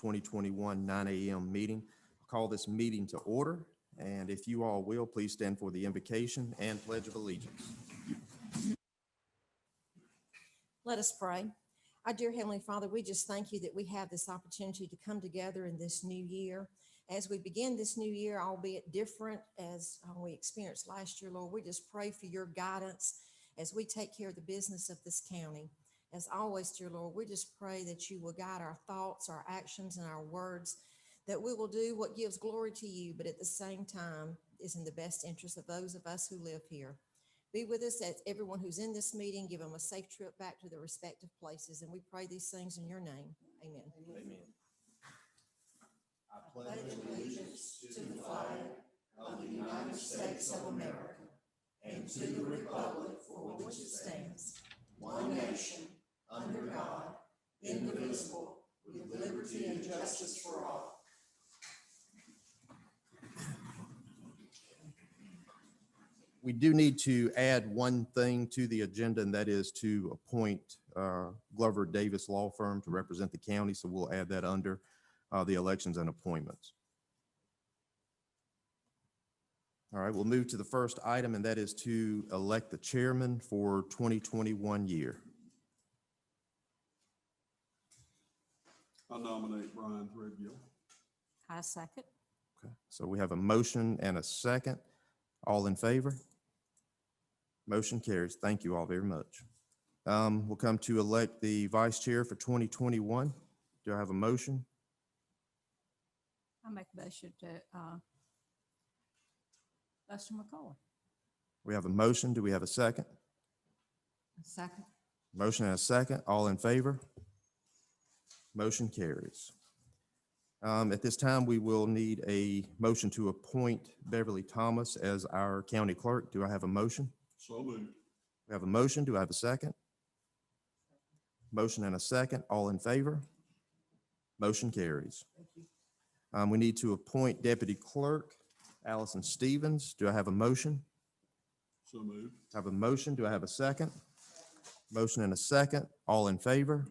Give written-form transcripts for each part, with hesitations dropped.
2021 9 a.m. meeting. I'll call this meeting to order, and if you all will, please stand for the invocation and pledge of allegiance. Let us pray. Our dear Heavenly Father, we just thank you that we have this opportunity to come together in this new year. As we begin this new year, albeit different as we experienced last year, Lord, we just pray for your guidance as we take care of the business of this county. As always, dear Lord, we just pray that you will guide our thoughts, our actions, and our words, that we will do what gives glory to you, but at the same time is in the best interest of those of us who live here. Be with us as everyone who's in this meeting. Give them a safe trip back to their respective places. And we pray these things in your name. Amen. Amen. I pledge allegiance to the flag of the United States of America and to the republic for which it stands, one nation, under God, indivisible, with liberty and justice for all. We do need to add one thing to the agenda, and that is to appoint Glover Davis Law Firm to represent the county. So we'll add that under the elections and appointments. All right, we'll move to the first item, and that is to elect the chairman for 2021 year. I nominate Brian Threadgill. I second. Okay, so we have a motion and a second. All in favor? Motion carries. Thank you all very much. We'll come to elect the vice chair for 2021. Do I have a motion? I make a motion to Lester McCoy. We have a motion. Do we have a second? Second. Motion and a second. All in favor? Motion carries. At this time, we will need a motion to appoint Beverly Thomas as our county clerk. Do I have a motion? So moved. We have a motion. Do I have a second? Motion and a second. All in favor? Motion carries. We need to appoint deputy clerk Allison Stevens. Do I have a motion? So moved. I have a motion. Do I have a second? Motion and a second. All in favor?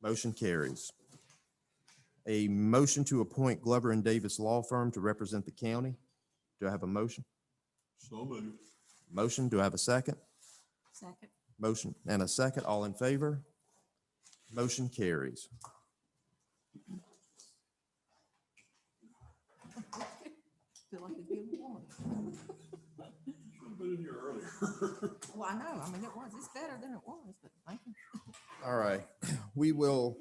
Motion carries. A motion to appoint Glover and Davis Law Firm to represent the county. Do I have a motion? So moved. Motion. Do I have a second? Second. Motion and a second. All in favor? Motion carries. Feel like a good woman. Should have been in here earlier. Well, I know. I mean, it's better than it was, but thank you. All right. We'll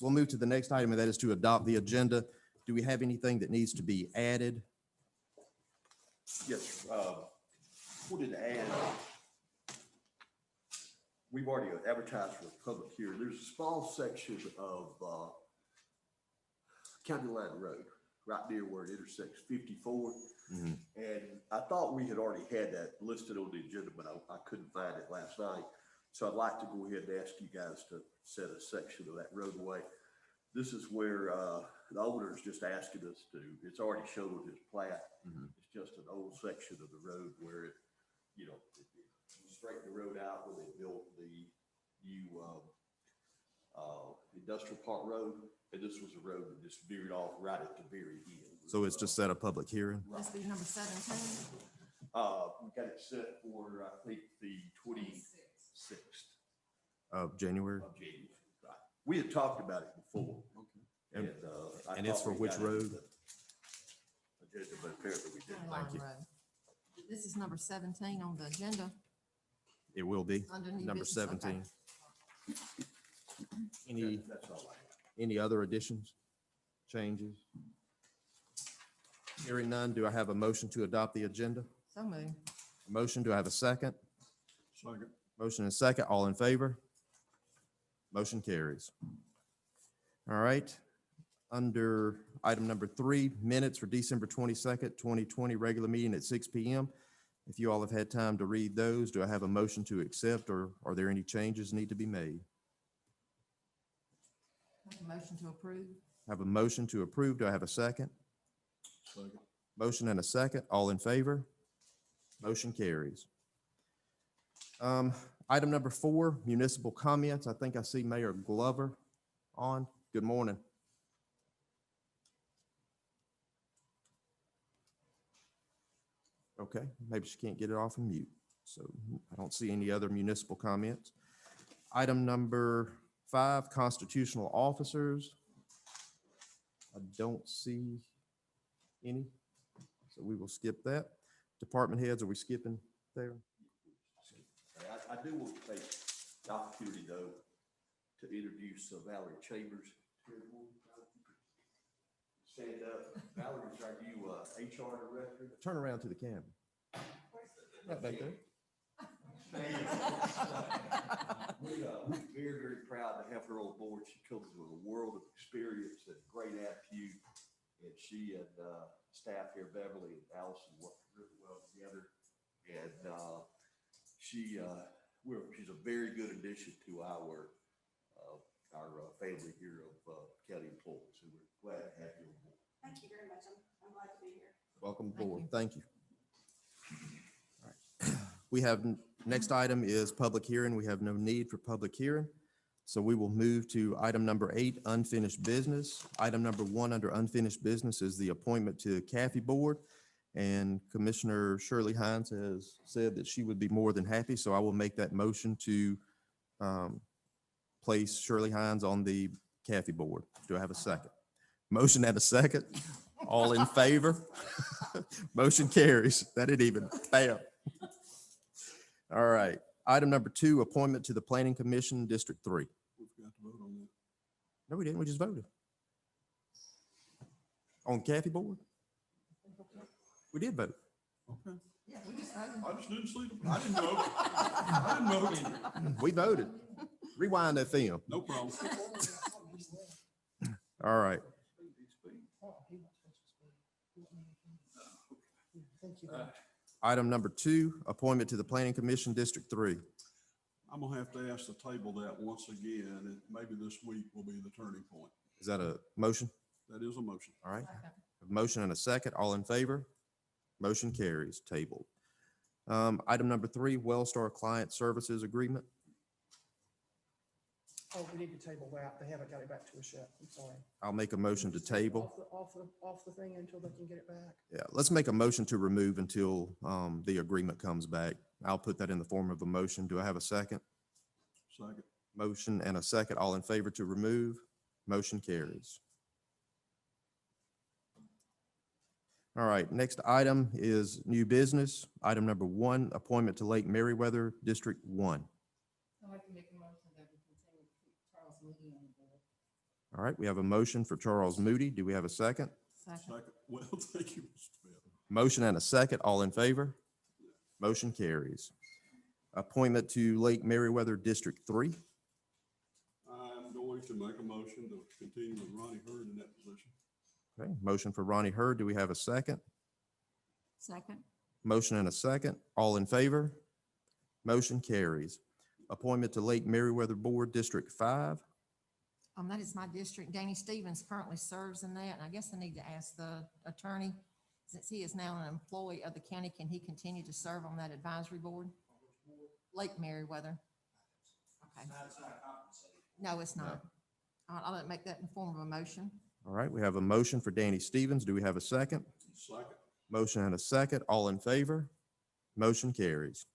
move to the next item, and that is to adopt the agenda. Do we have anything that needs to be added? Yes, wanted to add, we've already advertised for a public hearing. There's a small section of County Line Road, right near where it intersects 54. Mhm. And I thought we had already had that listed on the agenda, but I couldn't find it last night. So I'd like to go ahead and ask you guys to set a section of that roadway. This is where the owner's just asking us to, it's already shown on his plat. Mhm. It's just an old section of the road where it, you straightened the road out when they built the new industrial park road. And this was a road that just veered off right at the very end. So it's just set a public hearing? This be number 17. We got it set for, I think, the 26th Of January? of January. Right. We had talked about it before. And- I and it's thought for we which got it in road? the agenda, but apparently we didn't. Thank you. This is number 17 on the agenda. It will be. Under new Number business, okay. 17. Any, That's all I have. any other additions, changes? Hearing none, do I have a motion to adopt the agenda? So moved. Motion, do I have a second? Second. Motion and second, all in favor? Motion carries. All right. Under item number 3, minutes for December 22nd, 2020, regular meeting at 6 p.m. If you all have had time to read those, do I have a motion to accept, or are there any changes need to be made? Make a motion to approve. I have a motion to approve. Do I have a second? Second. Motion and a second. All in favor? Motion carries. Item number 4, municipal comments. I think I see Mayor Glover on. Good morning. Okay, maybe she can't get it off of mute. So I don't see any other municipal comments. Item number 5, constitutional officers. I don't see any, so we will skip that. Department heads, are we skipping there? I do want to take the opportunity, though, to introduce Valerie Chambers. Stand up. Valerie's our new HR director. Turn around to the camera. Right back there. We're very, very proud to have her on board. She comes with a world of experience and great aptitude. And she and staff here, Beverly and Allison, work really well together. And she's a very good addition to our family here of county employees. So we're glad to have you on board. Thank you very much. I'm glad to be here. Welcome Thank aboard. you. Thank you. All right. We have, next item is public hearing. We have no need for public hearing. So we will move to item number 8, unfinished business. Item number 1 under unfinished business is the appointment to CAFI Board. And Commissioner Shirley Hines has said that she would be more than happy. So I will make that motion to place Shirley Hines on the CAFI Board. Do I have a second? Motion and a second. All in favor? Motion carries. That didn't even fail. All right. Item number 2, appointment to the Planning Commission, District 3. We forgot to vote on that. No, we didn't. We just voted. On CAFI Board? We did vote. Okay. Yeah, we just voted. I just didn't see the, I didn't vote. I didn't vote. We voted. Rewind that film. No problem. All right. Item number 2, appointment to the Planning Commission, District 3. I'm gonna have to ask to table that once again, and maybe this week will be the turning point. Is that a motion? That is a motion. All right. A motion and a second. All in favor? Motion carries. Tabled. Item number 3, Wellstar Client Services Agreement. Oh, we need to table that. They haven't got it back to us yet. I'm sorry. I'll make a motion to table. Off the thing until they can get it back. Yeah, let's make a motion to remove until the agreement comes back. I'll put that in the form of a motion. Do I have a second? Second. Motion and a second. All in favor to remove? Motion carries. All right, next item is new business. Item number 1, appointment to Lake Meriwether, District 1. I'd like to make a motion that we continue to keep Charles Moody on the board. All right, we have a motion for Charles Moody. Do we have a second? Second. Second. Well, thank you, Mr. Bell. Motion and a second. All in favor? Motion carries. Appointment to Lake Meriwether, District 3. I'm going to make a motion to continue with Ronnie Hurd in that position. Okay, motion for Ronnie Hurd. Do we have a second? Second. Motion and a second. All in favor? Motion carries. Appointment to Lake Meriwether Board, District 5. That is my district. Danny Stevens currently serves in that, and I guess I need to ask the attorney, since he is now an employee of the county, can he continue to serve on that advisory board? Lake Meriwether. Okay. No, it's not. I'll make that in the form of a motion. All right, we have a motion for Danny Stevens. Do we have a second? Second. Motion and a second. All in favor? Motion carries.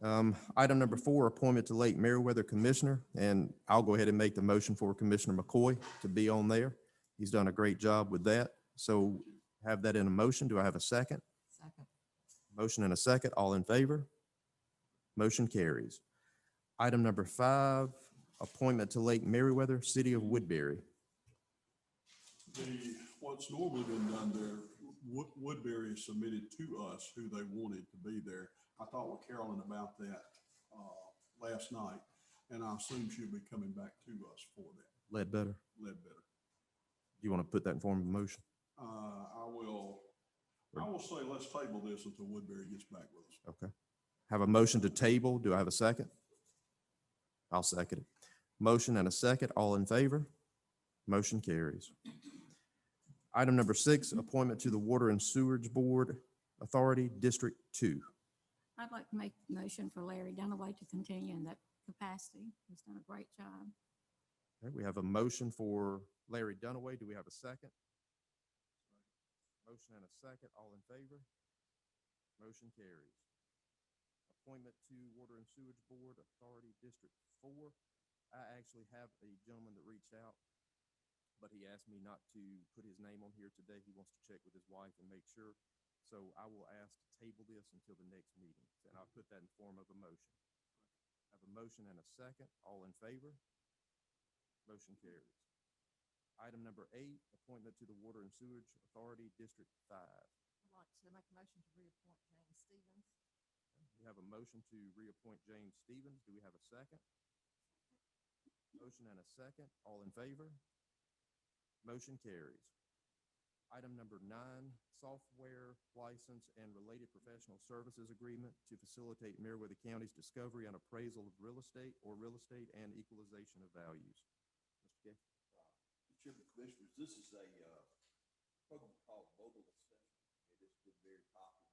Item number 4, appointment to Lake Meriwether Commissioner, and I'll go ahead and make the motion for Commissioner McCoy to be on there. He's done a great job with that. So have that in a motion. Do I have a second? Second. Motion and a second. All in favor? Motion carries. Item number 5, appointment to Lake Meriwether, City of Woodbury. What's normally been done there, Woodbury submitted to us who they wanted to be there. I talked with Carolyn about that last night, and I assume she'll be coming back to us for that. Ledbetter. Ledbetter. Do you want to put that in form of a motion? I will say let's table this until Woodbury gets back with us. Okay. Have a motion to table. Do I have a second? I'll second it. Motion and a second. All in favor? Motion carries. Item number 6, appointment to the Water and Sewerage Board Authority, District 2. I'd like to make a motion for Larry Dunaway to continue in that capacity. He's done a great job. All right, we have a motion for Larry Dunaway. Do we have a second? Motion and a second. All in favor? Motion carries. Appointment to Water and Sewage Board Authority District 4. I actually have a gentleman that reached out, but he asked me not to put his name on here today. He wants to check with his wife and make sure. So I will ask to table this until the next meeting, and I'll put that in form of a motion. I have a motion and a second. All in favor? Motion carries. Item number 8, appointment to the Water and Sewage Authority District 5. I'd like to make a motion to reappoint James Stevens. We have a motion to reappoint James Stevens. Do we have a second? Motion and a second. All in favor? Motion carries. Item number 9, software license and related professional services agreement to facilitate Meriwether County's discovery and appraisal of real estate and equalization of values. Mr. Gay? Chairman Commissioners, this is a program called Mobile Assessment, and it's been very popular.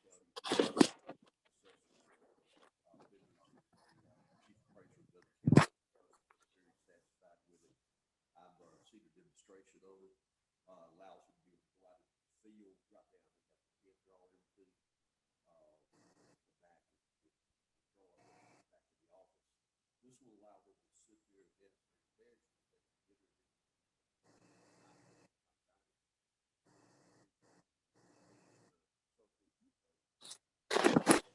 Several counties, chief appraiser of other counties, very satisfied with it. I've seen a demonstration of it. Allows you to be able to go out in the field, right down, they got the hand draw everything. The back, draw everything back in the office. This will allow them to sit there and management. They can get it.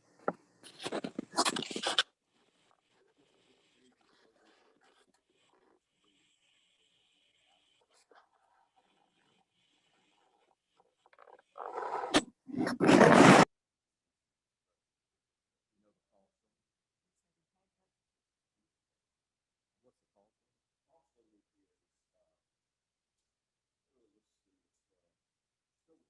What's the cost? Also, it is, let's see, go to the field group there. There is a $4,000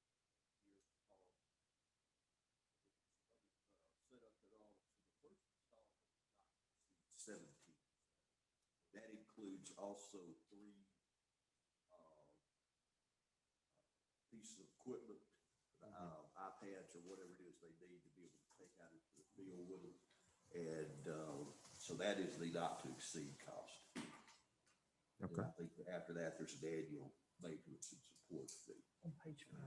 year cost. Set up at all. So the first installment is not to exceed 17. That includes also 3 pieces of equipment, iPads or whatever it is they need to be able to take out into the field with them. And so that is the not to exceed cost. Okay. And I think after that, there's an annual maintenance and support fee. On page 5.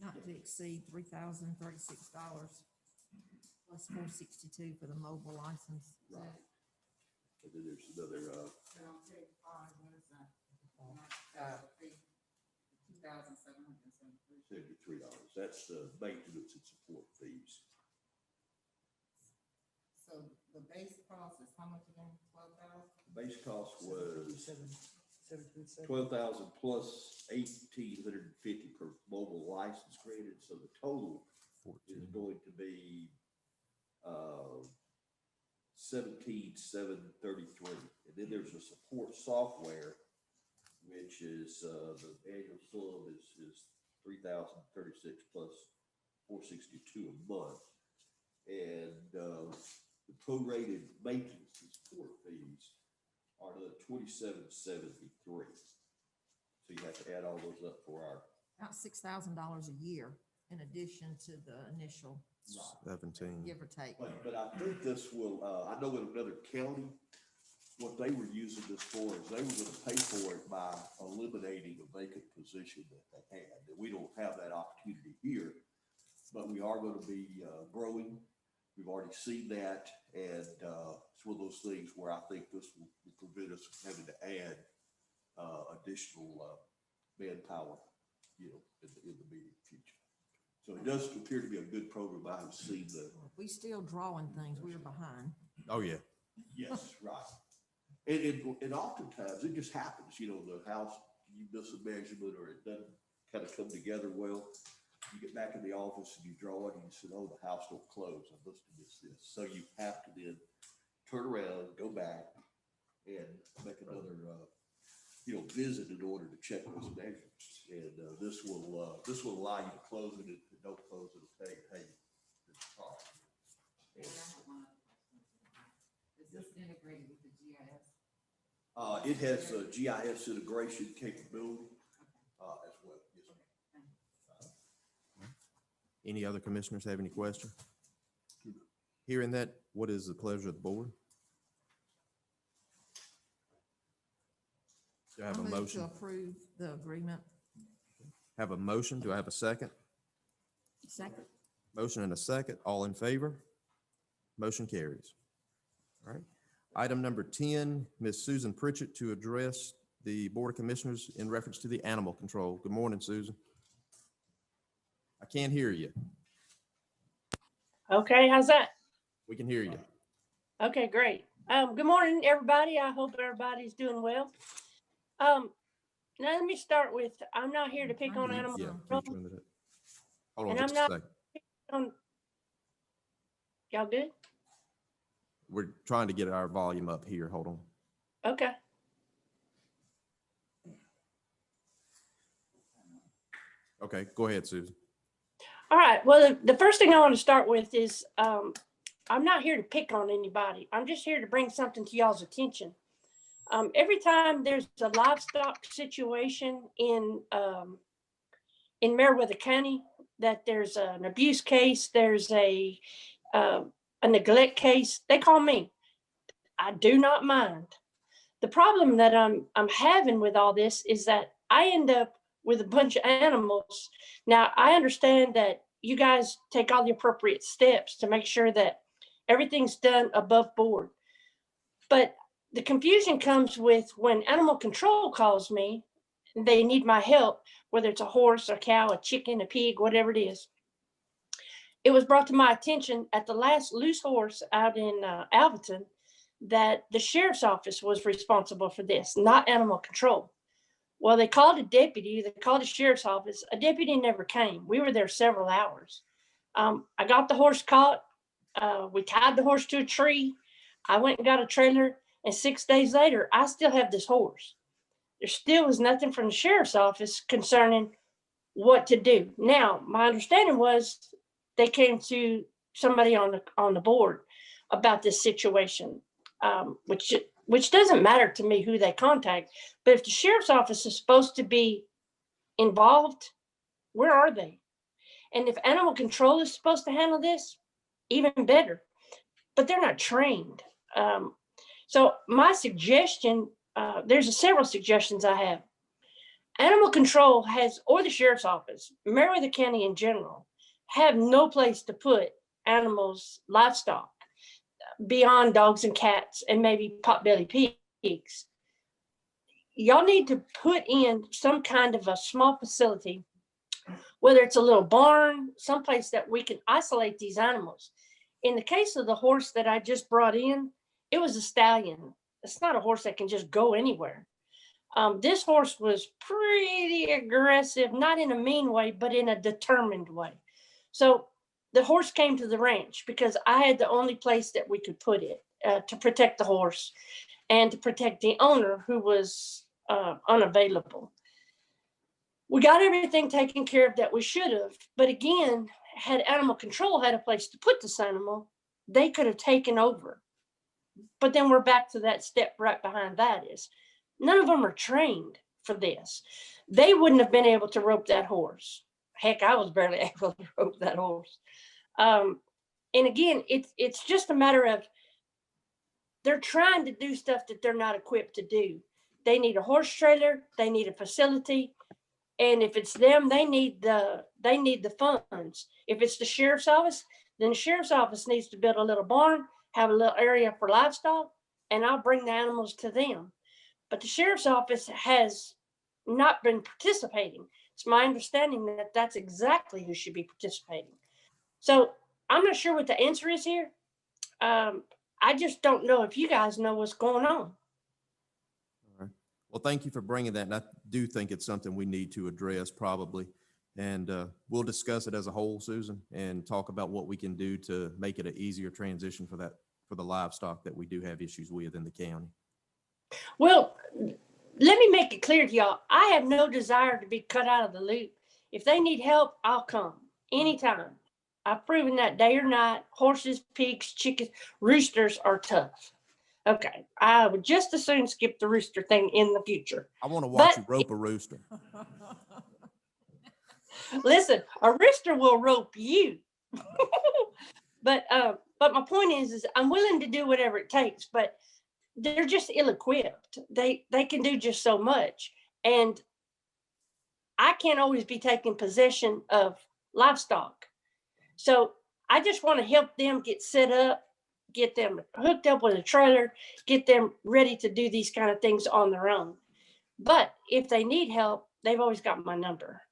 Not to exceed $3,036 plus $462 for the mobile license. Is that- Right. And then there's another, And on page 5, what is that? $2,773. $73. That's the maintenance and support fees. So the base cost is how much again? 12,000? The base cost was 757. 12,000 plus 1,850 per mobile license granted, so the total is 14. going to be 17,733. And then there's a support software, which is the annual sum is 3,036 plus 462 a month. And the prorated maintenance and support fees are the 2,773. So you have to add all those up for our About $6,000 a year in addition to the initial 17. give or take. But I think this will, I know in another county, what they were using this for is they were gonna pay for it by eliminating a vacant position that they had. And we don't have that opportunity here, but we are gonna be growing. We've already seen that, and it's one of those things where I think this will prevent us from having to add additional manpower, in the immediate future. So it does appear to be a good program. I have seen the. We still drawing things, we were behind. Oh, yeah. Yes, right. And oftentimes it just happens, the house, you miss a measurement or it doesn't kind of come together well. You get back in the office and you draw it and you say, oh, the house don't close. I must have missed this. So you have to then turn around, go back and make another, visit in order to check those measurements. And this will allow you to close it. If it don't close, it'll tell you, hey, it's fine. And I have one other question. Is this integrated with the GIS? It has a GIS integration capability as well. Yes, ma'am. Any other commissioners have any questions? Hearing that, what is the pleasure of the board? Do I have a move to motion? approve the agreement. Have a motion. Do I have a second? Second. Motion and a second. All in favor? Motion carries. All right. Item number 10, Ms. Susan Pritchett to address the Board of Commissioners in reference to the animal control. Good morning, Susan. I can't hear you. Okay, how's that? We can hear you. Okay, great. Good morning, everybody. I hope everybody's doing well. Now let me start with, I'm not here to pick on animal Yeah. control. Can you turn it up? Hold on And I'm just a not- second. Y'all good? We're trying to get our volume up here. Hold on. Okay. Okay, go ahead, Susan. All right. Well, the first thing I want to start with is I'm not here to pick on anybody. I'm just here to bring something to y'all's attention. Every time there's a livestock situation in Meriwether County, that there's an abuse case, there's a neglect case, they call me. I do not mind. The problem that I'm having with all this is that I end up with a bunch of animals. Now, I understand that you guys take all the appropriate steps to make sure that everything's done above board. But the confusion comes with when animal control calls me, and they need my help, whether it's a horse, a cow, a chicken, a pig, whatever it is. It was brought to my attention at the last loose horse out in Alvaton that the sheriff's office was responsible for this, not animal control. Well, they called a deputy, they called the sheriff's office. A deputy never came. We were there several hours. I got the horse caught. We tied the horse to a tree. I went and got a trailer, and 6 days later, I still have this horse. There still was nothing from the sheriff's office concerning what to do. Now, my understanding was they came to somebody on the board about this situation, which doesn't matter to me who they contact. But if the sheriff's office is supposed to be involved, where are they? And if animal control is supposed to handle this, even better. But they're not trained. So my suggestion, there's several suggestions I have. Animal control has, or the sheriff's office, Meriwether County in general, have no place to put animals, livestock, beyond dogs and cats and maybe potbelly pigs. Y'all need to put in some kind of a small facility, whether it's a little barn, someplace that we can isolate these animals. In the case of the horse that I just brought in, it was a stallion. It's not a horse that can just go anywhere. This horse was pretty aggressive, not in a mean way, but in a determined way. So the horse came to the ranch because I had the only place that we could put it to protect the horse and to protect the owner who was unavailable. We got everything taken care of that we should have. But again, had animal control had a place to put this animal, they could have taken over. But then we're back to that step right behind that is none of them are trained for this. They wouldn't have been able to rope that horse. Heck, I was barely able to rope that horse. And again, it's just a matter of they're trying to do stuff that they're not equipped to do. They need a horse trailer, they need a facility, and if it's them, they need the funds. If it's the sheriff's office, then the sheriff's office needs to build a little barn, have a little area for livestock, and I'll bring the animals to them. But the sheriff's office has not been participating. It's my understanding that that's exactly who should be participating. So I'm not sure what the answer is here. I just don't know if you guys know what's going on. All right. Well, thank you for bringing that. And I do think it's something we need to address probably. And we'll discuss it as a whole, Susan, and talk about what we can do to make it an easier transition for the livestock that we do have issues with in the county. Well, let me make it clear to y'all. I have no desire to be cut out of the loop. If they need help, I'll come anytime. I've proven that day or night. Horses, pigs, chickens, roosters are tough. Okay, I would just as soon skip the rooster thing in the future. I want to watch But you rope a rooster. Listen, a rooster will rope you. But my point is I'm willing to do whatever it takes, but they're just ill-equipped. They can do just so much. And I can't always be taking possession of livestock. So I just want to help them get set up, get them hooked up with a trailer, get them ready to do these kind of things on their own. But if they need help, they've always got my number.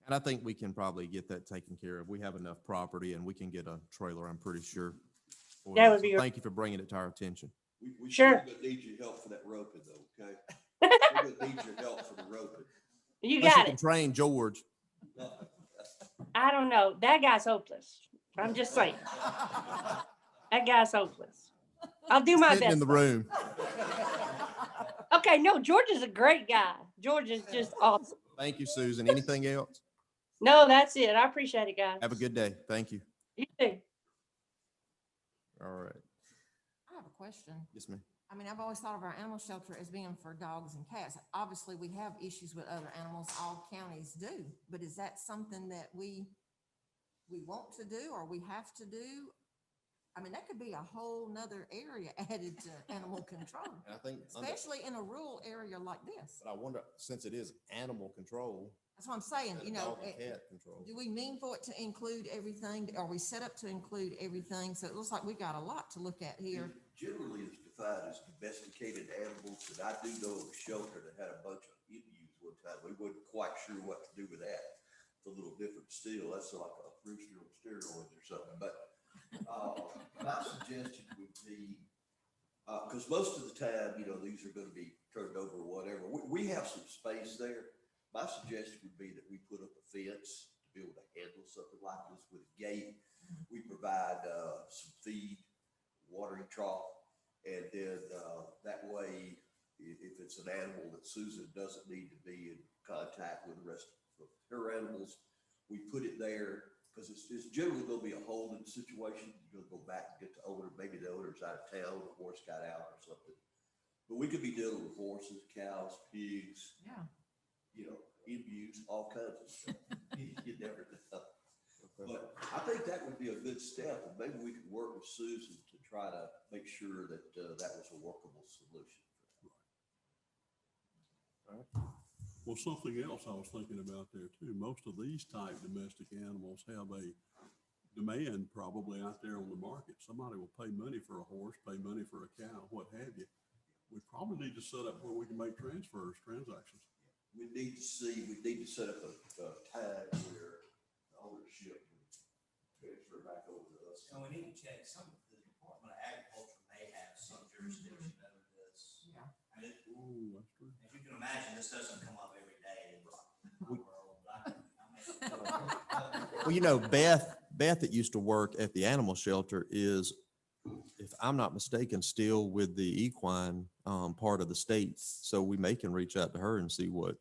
And I think we can probably get that taken care of. We have enough property and we can get a trailer, I'm pretty sure. for That that. would So be- Thank you for bringing it to our attention. We Sure. still gonna need your help for that roping though, okay? We're gonna need your help for the roping. You Unless got can it. train George. I don't know. That guy's hopeless. I'm just saying. That guy's hopeless. I'll do my Sitting best. in the though. room. Okay, no, George is a great guy. George is just awesome. Thank you, Susan. Anything else? No, that's it. I appreciate it, guys. Have a good day. Thank you. You too. All right. I have a question. Yes, ma'am. I mean, I've always thought of our animal shelter as being for dogs and cats. Obviously, we have issues with other animals. All counties do. But is that something that we want to do or we have to do? I mean, that could be a whole nother area added to animal control, And I think, especially in a rural area like this. but I wonder, since it is animal control. That's what I'm saying, you know. dog and cat control. Do we mean for it to include everything? Are we set up to include everything? So it looks like we got a lot to look at here. Generally, it's defined as domesticated animals, and I do know of a shelter that had a bunch of emus one time. We wasn't quite sure what to do with that. It's a little different still. That's like a rooster on steroids or something, but my suggestion would be, because most of the time, you know, these are gonna be turned over or whatever. We have some space there. My suggestion would be that we put up a fence to be able to handle something like this with a gate. We provide some feed, watering trough, and then that way, if it's an animal that Susan doesn't need to be in contact with the rest of her animals, we put it there. Because it's generally going to be a holding situation. You're going to go back and get the owner, maybe the owner's out of town, the horse got out or something. But we could be dealing with horses, cows, pigs, Yeah. you know, emus, all kinds of stuff. You never know. But I think that would be a good step, and maybe we could work with Susan to try to make sure that that was a workable solution. Well, something else I was thinking about there too, most of these type domestic animals have a demand probably out there on the market. Somebody will pay money for a horse, pay money for a cow, what have you. We probably need to set up where we can make transactions. We need to set up a time where the ownership can transfer back over to us. And we need to check, the Department of Agriculture may have some jurisdiction over this. Yeah. And Oh, that's true. if you can imagine, this doesn't come up every day in my world, but Well, you know, Beth that used to work at the animal shelter is, if I'm not mistaken, still with the equine part of the state. So we may can reach out to her and see what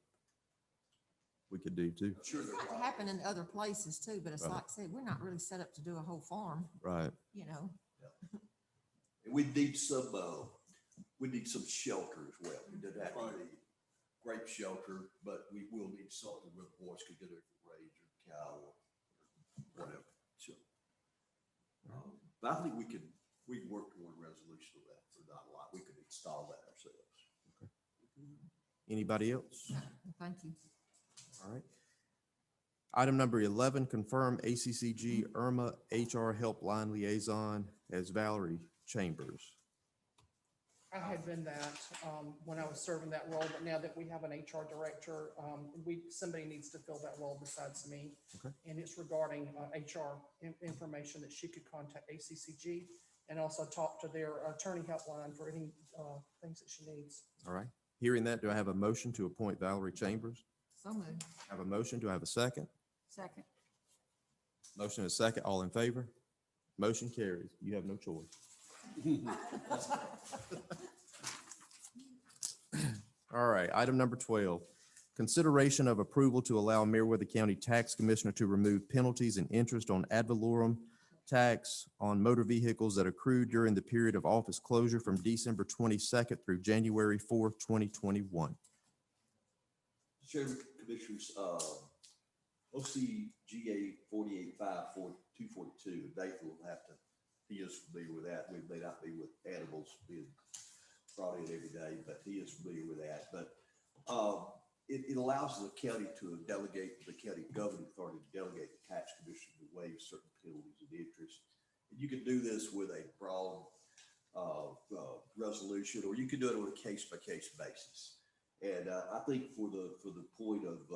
we could do too. Sure. It's got to happen in other places too, but it's Right. like I said, we're not really set up to do a whole farm, Right. you know. And we need some shelter as well. It doesn't have to be grape shelter, but we will need something where the horse could get a range or cow or whatever. So, but I think we can work toward a resolution of that for not a lot. We could install that ourselves. Anybody else? Thank you. All right. Item number 11, confirm ACCG Irma HR Helpline Liaison as Valerie Chambers. I had been that when I was serving that role, but now that we have an HR director, somebody needs to fill that role besides me. Okay. And it's regarding HR information that she could contact ACCG and also talk to their attorney helpline for any things that she needs. All right. Hearing that, do I have a motion to appoint Valerie Chambers? So moved. I have a motion. Do I have a second? Second. Motion is second. All in favor? Motion carries. You have no choice. All right, item number 12, consideration of approval to allow Meriwether County Tax Commissioner to remove penalties and interest on ad valorem tax on motor vehicles that accrued during the period of office closure from December 22nd through January 4th, 2021. Chairman, Commissioners, OCGA 48.5.242, Nathan will have to, he is familiar with that. We may not be with animals being brought in every day, but he is familiar with that. But it allows the county to delegate, the county governing authority to delegate the tax commission to waive certain penalties and interest. And you can do this with a broad resolution, or you can do it on a case-by-case basis. And I think for the point of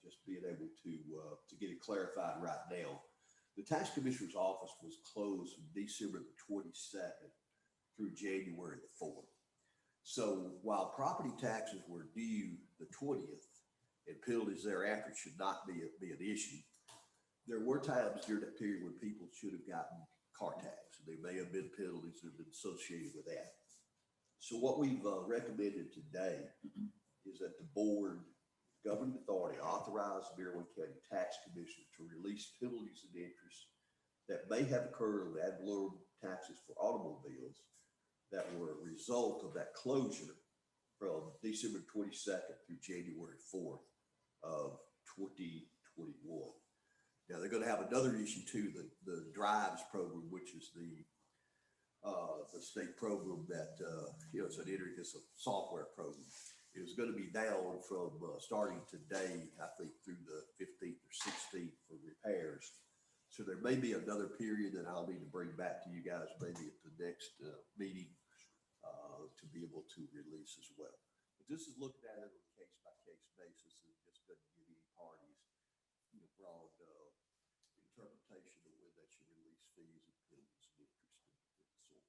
just being able to get it clarified right now, the tax commissioner's office was closed from December the 22nd through January the 4th. So while property taxes were due the 20th and penalties thereafter should not be an issue, there were times during that period when people should have gotten car tax. There may have been penalties that have been associated with that. So what we've recommended today is that the board governing authority authorize the Maryland County Tax Commission to release penalties and interest that may have occurred on the ad valorem taxes for automobiles that were a result of that closure from December 22nd through January 4th of 2021. Now they're going to have another issue too, the drives program, which is the state program that it's a software program. It is going to be down from starting today, I think, through the 15th or 16th for repairs. So there may be another period that I'll need to bring back to you guys maybe at the next meeting to be able to release as well. But this is looking at it on a case-by-case basis and just doesn't give any parties broad interpretation of when they should release fees and penalties and interest and the sort.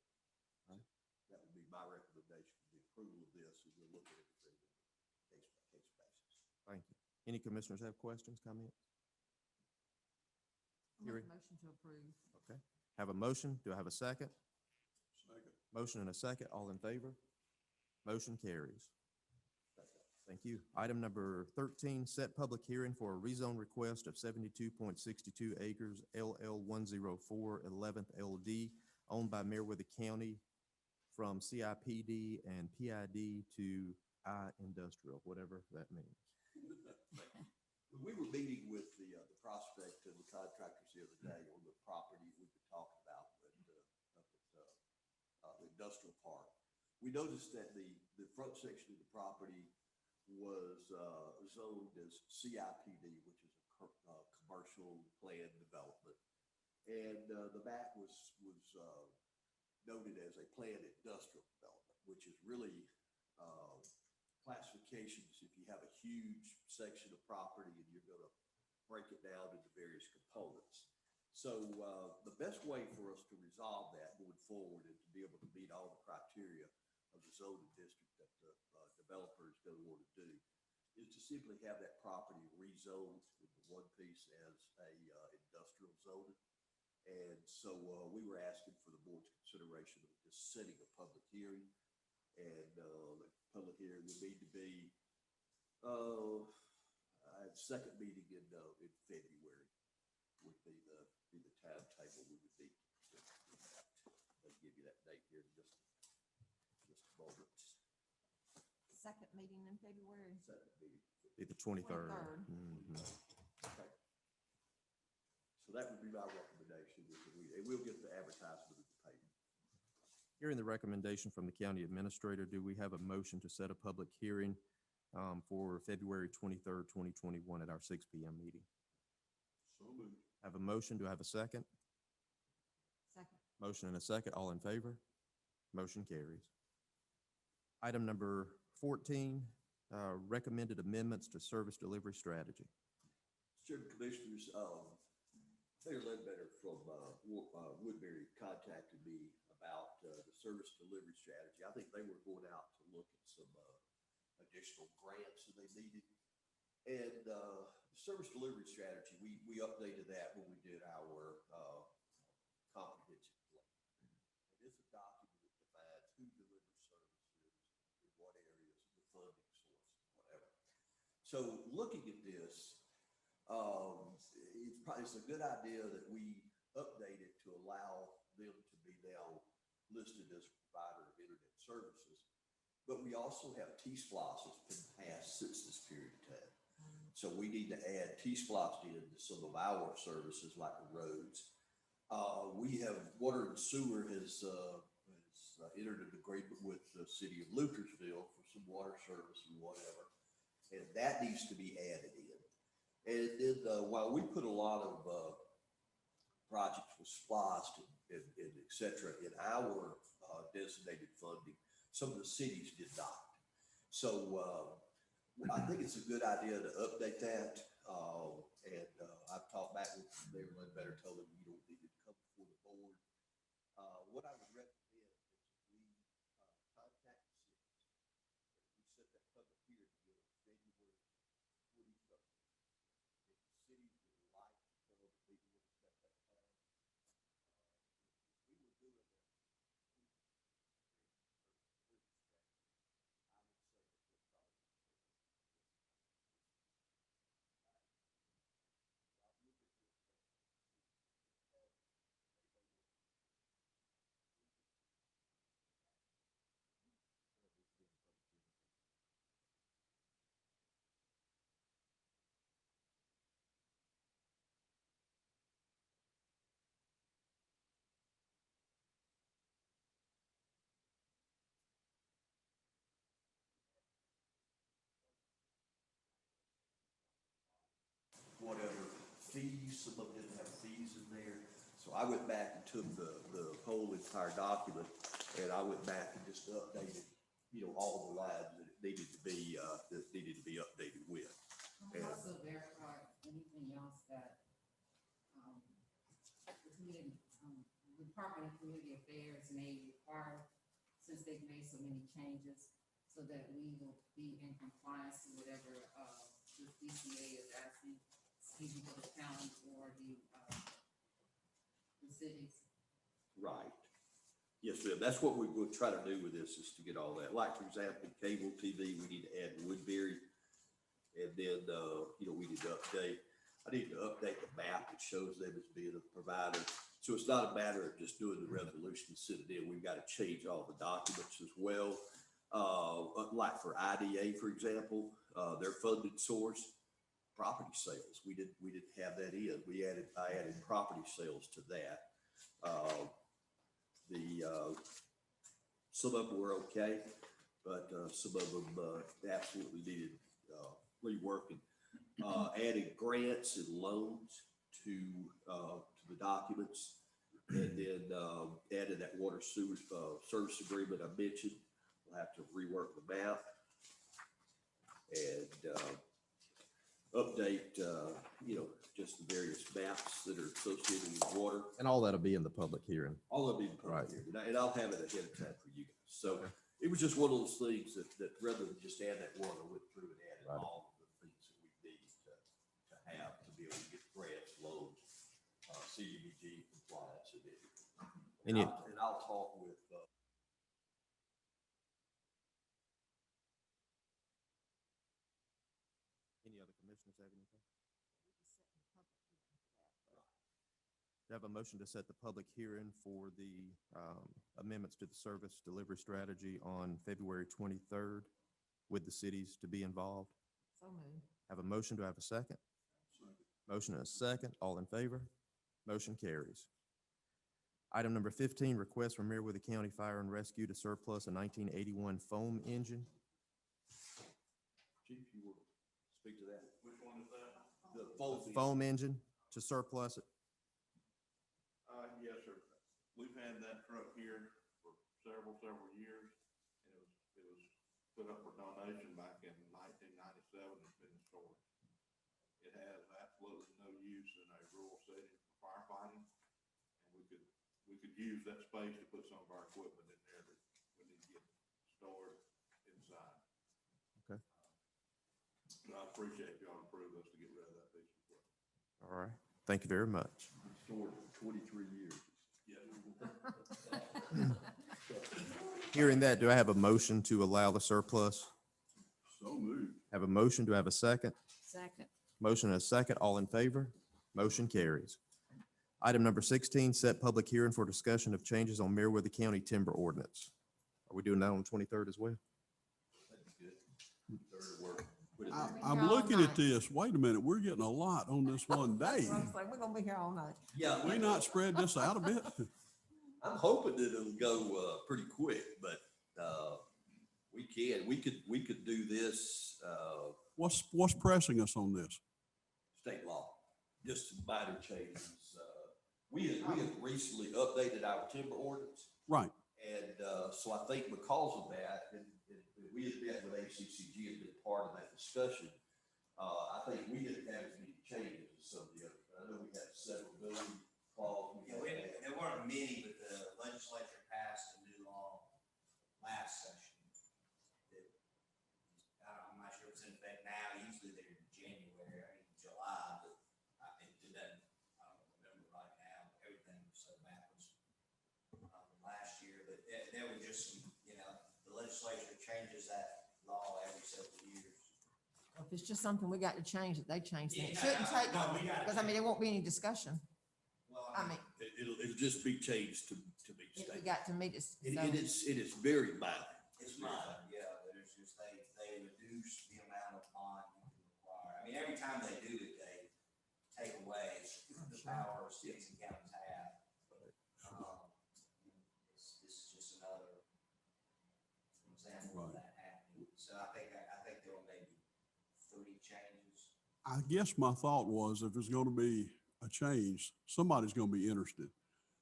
Right. That would be my recommendation for the approval of this, and we'll look at everything on a case-by-case basis. Thank you. Any commissioners have questions, comments? I'll make Hearing- a motion to approve. Okay. Have a motion. Do I have a second? Second. Motion and a second. All in favor? Motion carries. Thank you. Item number 13, set public hearing for a rezone request of 72.62 acres, LL 104 11th LD, owned by Meriwether County from CIPD and PID to I Industrial, whatever that means. We were meeting with the prospect and the contractors the other day on the property we've been talking about up at the industrial park. We noticed that the front section of the property was zoned as CIPD, which is a commercial planned development, and the back was noted as a planned industrial development, which is really classifications. If you have a huge section of property and you're going to break it down into various components. So the best way for us to resolve that going forward and to be able to meet all the criteria of the zoning district that the developer is going to want to do is to simply have that property rezoned into one piece as a industrial zoning. And so we were asking for the board's consideration of just setting a public hearing. And the public hearing would need to be second meeting in February would be the timetable we would need. I'll give you that date here in just a moment. Second meeting in February. Second meeting. Be the 23rd. 23rd. Mhm. Okay. So that would be my recommendation, and we'll get the advertisement of the paper. Hearing the recommendation from the county administrator, do we have a motion to set a public hearing for February 23rd, 2021 at our 6 p.m. meeting? So moved. Have a motion. Do I have a second? Second. Motion and a second. All in favor? Motion carries. Item number 14, recommended amendments to service delivery strategy. Chairman Commissioners, Mayor Ledbetter from Woodbury contacted me about the service delivery strategy. I think they were going out to look at some additional grants that they needed. And the service delivery strategy, we updated that when we did our comprehensive plan. And it's a document that defines who delivers services, in what areas, the funding source, whatever. So looking at this, it's a good idea that we update it to allow them to be now listed as a provider of internet services. But we also have T-SPLOS that's been passed since this period of time. So we need to add T-Splosh into some of our services like the roads. We have, Water and Sewer has entered an agreement with the city of Lucasville for some water service and whatever. And that needs to be added in. And then, while we put a lot of, projects with Splosh and et cetera in our, designated funding, some of the cities did not. So, I think it's a good idea to update that. I've talked back with Mayor Ledbetter, told him you don't need to come before the board. What I would recommend is we, contact the cities. We set that public hearing again on February 23rd. If the cities would like to come and meet with us at that time, if we were doing a whatever fees, some of them didn't have fees in there. So I went back and took the whole entire document and I went back and just updated, all the lines that it needed to be, updated with. And also verify anything else that, the community, Department of Community Affairs may require, since they've made so many changes, so that we will be in compliance to whatever, the DCA is asking, either for the county or the cities. Right. Yes, ma'am. That's what we will try to do with this, is to get all that. Like, for example, cable TV, we need to add Woodbury. And then, we need to update. I need to update the map that shows them as being a provider. So it's not a matter of just doing the resolution and sitting in. We've got to change all the documents as well. Like for IDA, for example, their funded source, property sales. We didn't have that in. I added property sales to that. Some of them were okay, but some of them absolutely needed reworking. Adding grants and loans to the documents, and then added that water sewer service agreement I mentioned. We'll have to rework the map and update, just the various maps that are associated with water. And all that'll be in the public hearing. All of it in public Right. hearing, and I'll have it ahead of time for you guys. So Okay. it was just one of those things that rather than just add that one, I went through and added Right. all of the things that we need to have to be able to get grants, loans, CDBG compliance and everything. And And I'll talk with, any other commissioners have anything? Do I have a motion to set the public hearing for the amendments to the service delivery strategy on February 23rd with the cities to be involved? So moved. Have a motion. Do I have a second? Motion and a second. All in favor? Motion carries. Item number 15, request from Meriwether County Fire and Rescue to surplus a 1981 foam engine. Chief, you will speak to that? Which one is that? The foam. Foam engine to surplus it. Yes, sir. We've had that truck here for several years. And it was put up for donation back in 1997. It's been in storage. It has absolutely no use in a rural setting for firefighting. And we could use that space to put some of our equipment in there that we need to get stored inside. Okay. So I appreciate y'all approve us to get rid of that piece of equipment. All right. Thank you very much. Stored for 23 years. Yeah. Hearing that, do I have a motion to allow the surplus? So moved. Have a motion. Do I have a second? Second. Motion and a second. All in favor? Motion carries. Item number 16, set public hearing for discussion of changes on Meriwether County timber ordinance. Are we doing that on the 23rd as well? That'd be good. Third work. With it. I'm All looking at night. this. Wait a minute, we're getting a lot on this one day. That's what I'm saying. We're gonna be here all night. Yeah, We not spread this out a bit? I'm hoping that it'll go, pretty quick, but, we could do this, What's pressing us on this? state law, just some minor changes. We had recently updated our timber ordinance. Right. And, so I think because of that, and we had met with ACCG and been part of that discussion, I think we didn't have as many changes as some of the others. I know we had severability clause. Yeah, there weren't many, but the legislature passed a new law last session. I'm not sure if it's in effect now. Usually they're in January, I mean, July, but it doesn't, I don't remember right now. Everything was so backwards last year, but there were just some, the legislature changes that law every several years. If it's just something we got to change, that they change it. It Yeah, shouldn't take, no, we gotta because I mean, there won't be any discussion. Well, I mean, It'll just be changed to meet if we state. got to meet it. It is very minor. it's minor, yeah, but it's just they reduce the amount of bond you can require. I mean, every time they do it, they take away the power cities and counties have. This is just another example of that happening. So I think there were maybe 3 changes. I guess my thought was if there's gonna be a change, somebody's gonna be interested.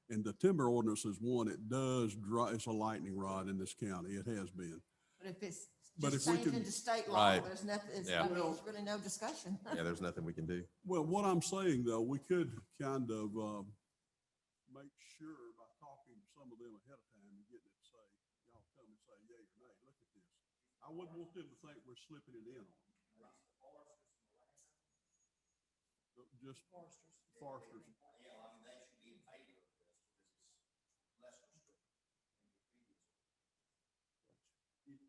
And the timber ordinance is one, it does it's a lightning rod in this county. It has been. But if it's But just if we changing can- to state law, Right. there's nothing, Yeah. I mean, there's really no discussion. Yeah, there's nothing we can do. Well, what I'm saying though, we could kind of, make sure by talking to some of them ahead of time and getting it say, y'all come and say yay or nay, look at this. I wouldn't want them to think we're slipping it in on them. Just Foresters. foresters. Yeah, I mean, they should be in favor of this because it's less restrictive than the previous one.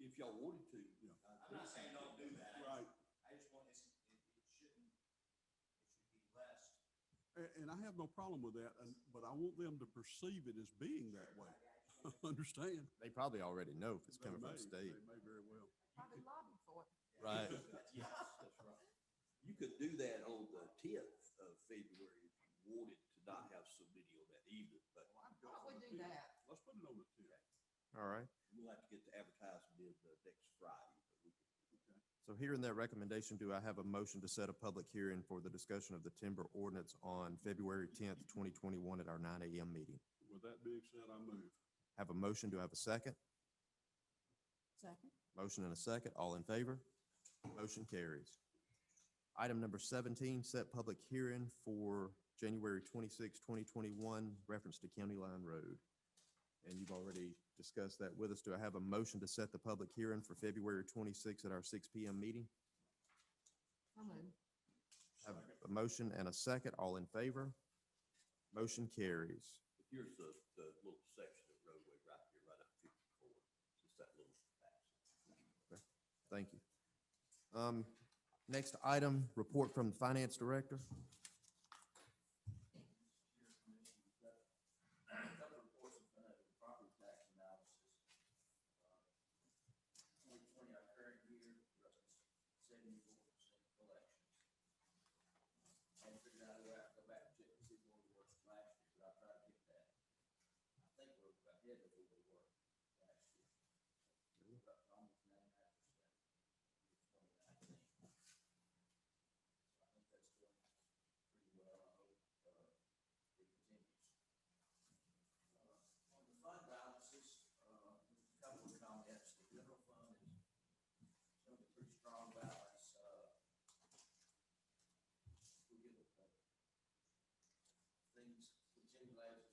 If y'all wanted to. I'm not saying don't do that. Right. I just want, it should be less. And I have no problem with that, but I want them to perceive it as being that way. Understand? They probably already know if it's They coming from may- state. They may very well. Probably lobbied for it. Right. Yes, that's right. You could do that on the 10th of February if you wanted to not have submitting on that evening, but I would do that. Let's put it on the 10th. All right. we'll have to get the advertisement in next Friday. But we can. So hearing that recommendation, do I have a motion to set a public hearing for the discussion of the timber ordinance on February 10th, 2021 at our 9 a.m. meeting? With that being said, I move. Have a motion. Do I have a second? Second. Motion and a second. All in favor? Motion carries. Item number 17, set public hearing for January 26, 2021, reference to County Line Road. And you've already discussed that with us. Do I have a motion to set the public hearing for February 26 at our 6 p.m. meeting? Have a motion and a second. All in favor? Motion carries. Here's the little section of roadway right here, right up 54. Just that little patch. Thank you. Next item, report from the Finance Director. Couple reports of property tax analysis. 2020, our current year, we're up to 74% collections. I figured out where I have to go back and check and see where we were last year, but I'll try to get that. I think we're ahead of where we were last year. We're up to almost 99%. 2019. I think that's going pretty well. I hope it continues. On the fund balances, just a couple of comments. The general fund is showing a pretty strong balance. We get things continue as it's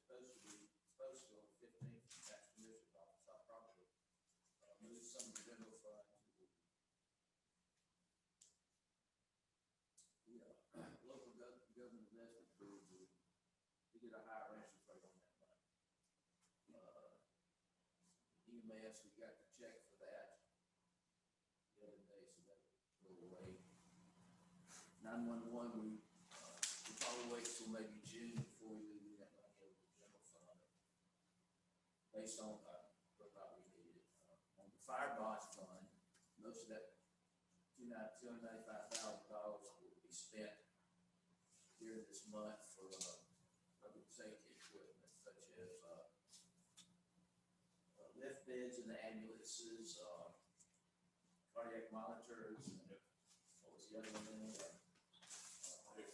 supposed to on the 15th, tax commissioner's office. I'll probably move some of the general fund to local government investment group. We get a higher interest rate on that money. EMS, we got the check for that the other day, so that will go away. 911, we probably wait till maybe June before we move that money over to the general fund, based on whether or not we need it. On the fire bond fund, most of that $2 $295,000 will be spent during this month for public safety equipment such as lift beds in the ambulances, cardiac monitors, and what was the other one?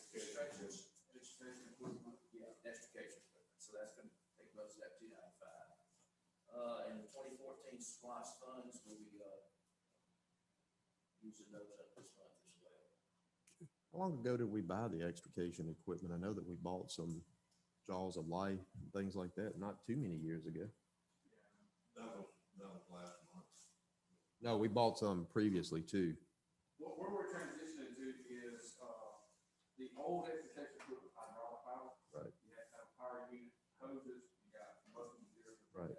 Stretchers, extrication equipment. Yeah, extrication equipment. So that's going to take most of that 295. And the 2014 SPOS funds will be using those up this month as well. How long ago did we buy the extrication equipment? I know that we bought some jaws of life, and things like that, not too many years ago. That was last month. No, we bought some previously too. Where we're transitioning to is, the old extrication equipment, hydraulic power. Right. You have to have a power unit, hoses, you got motion gears. Right.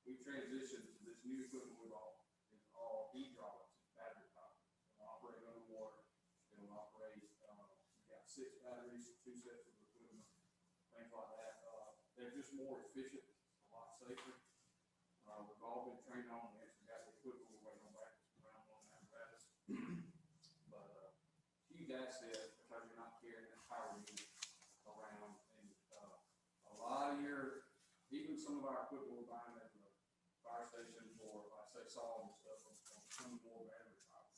We transitioned to this new equipment we bought, is all hydraulics, battery power. It'll operate underwater, it'll operate, you got 6 batteries, 2 sets of equipment, things like that. They're just more efficient, a lot safer. We've all been trained on, we actually got the equipment, we're waiting on back around on apparatus. But, huge asset because you're not carrying that power unit around, and, a lot of your, even some of our equipment we're buying at the fire station for, like say, salt and stuff, on some more battery power.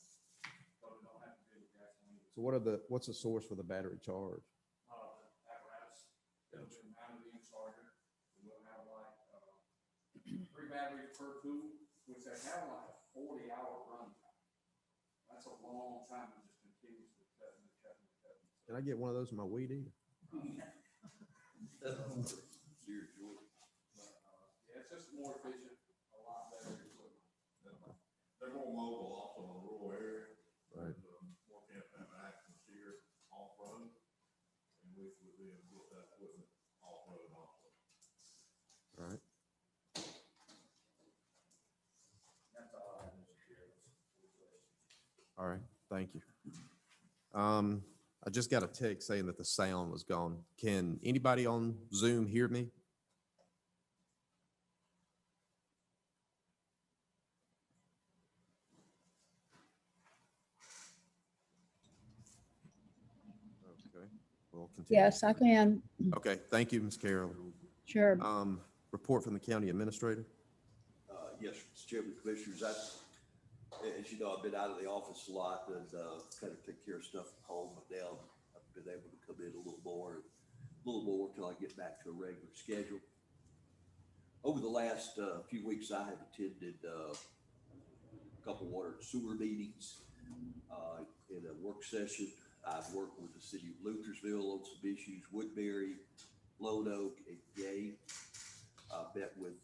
So we don't have to deal with gasoline. So what's the source for the battery charge? The apparatus, it'll be mounted in charger, and we'll have like, 3 batteries per tool, which they have like a 40-hour run time. That's a long time to just continuously cut and cut and cut. Can I get one of those in my weed eater? Dear George. Yeah, it's just more efficient, a lot better equipment. They're more mobile also in the rural area. Right. More camp access here off-road, and we would be able to get that equipment off-road also. All right. That's all I have, Mr. Chairman. All right. Thank you. I just got a text saying that the sound was gone. Can anybody on Zoom hear me? Okay. We'll continue. Yes, I can. Okay. Thank you, Ms. Carroll. Sure. Report from the county administrator. Yes, Mr. Chairman, Commissioners, as you know, I've been out of the office a lot and kind of take care of stuff at home, but now I've been able to come in a little more until I get back to a regular schedule. Over the last few weeks, I have attended a couple water and sewer meetings in a work session. I've worked with the city of Luthersville on some issues, Woodbury, Lone Oak, and Gay. I've met with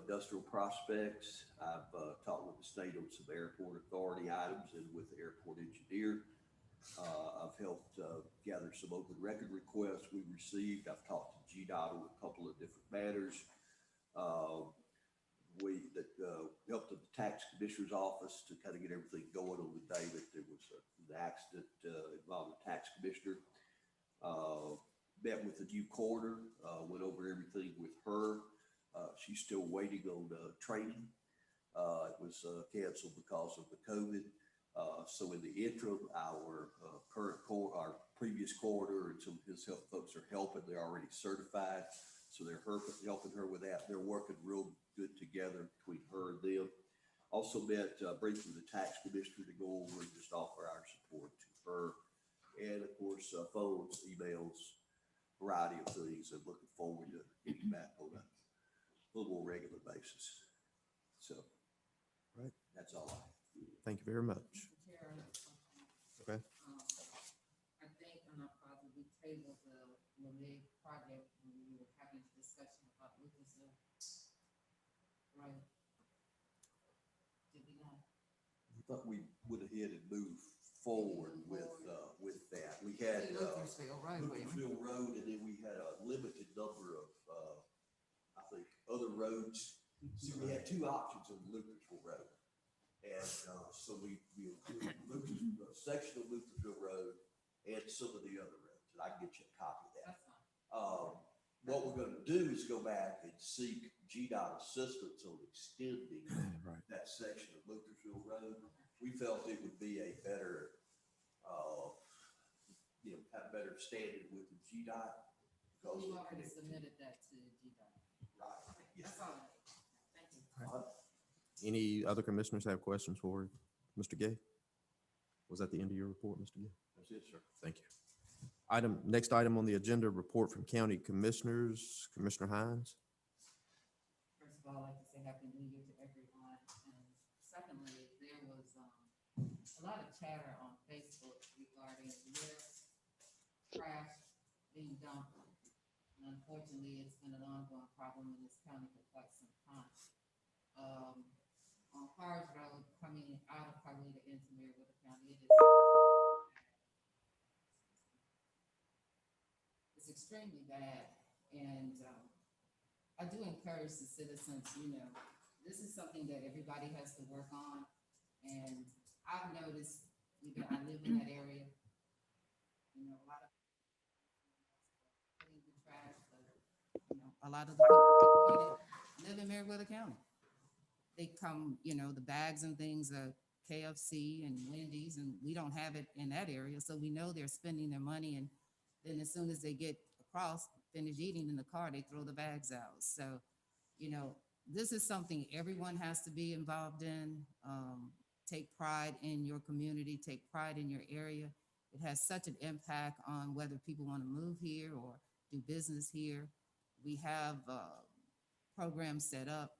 industrial prospects. I've talked with the state on some airport authority items and with the airport engineer. I've helped gather some open record requests we received. I've talked to GDOT on a couple of different matters. We helped the tax commissioner's office to kind of get everything going on the day that there was an accident involving the tax commissioner. Met with the new coroner, went over everything with her. She's still waiting on training. It was canceled because of the COVID. So in the interim, our our previous coroner and some of his help folks are helping. They're already certified, so they're helping her with that. They're working real good together between her and them. Also met briefly the tax commissioner to go over and just offer our support to her, and of course phones, emails, variety of things. I'm looking forward to getting back on a little more regular basis. So, Right. That's all I have. Thank you very much. Mr. Chair, I have a question. Okay. I think, I'm not positive, we tabled the LeMay project when we were having a discussion about Lucasville. Right? Did we not? I thought we went ahead and moved forward with that. We had Luthersville Road, we- Lucasville Road, and then we had a limited number of, I think, other roads. See, we had 2 options on Lucasville Road. And so we included a section of Lucasville Road and some of the other roads. And I can get you a copy of that. That's fine. What we're going to do is go back and seek GDOT assistance on extending Right. that section of Lucasville Road. we felt it would be a better, have better standard with the GDOT. because We've it already connected- submitted that to GDOT. Right, yes. That's all. Thank you. Any other commissioners have questions for Mr. Gay? Was that the end of your report, Mr. Gay? That's it, sir. Thank you. Next item on the agenda, report from county commissioners. Commissioner Hines. First of all, I'd like to say Happy New Year to everyone. And secondly, there was a lot of chatter on Facebook regarding litter, trash being dumped. And unfortunately, it's been an ongoing problem in this county for quite some time. On Forest Road, coming out of Carlita into Meriwether County, it's extremely bad. And I do encourage the citizens, this is something that everybody has to work on. And I've noticed, I live in that area, a lot of putting the trash, but, a lot of the people live in Meriwether County. They come, the bags and things are KFC and Wendy's, and we don't have it in that area. So we know they're spending their money, and then as soon as they get across, finish eating in the car, they throw the bags out. So, this is something everyone has to be involved in. Take pride in your community, take pride in your area. It has such an impact on whether people want to move here or do business here. We have programs set up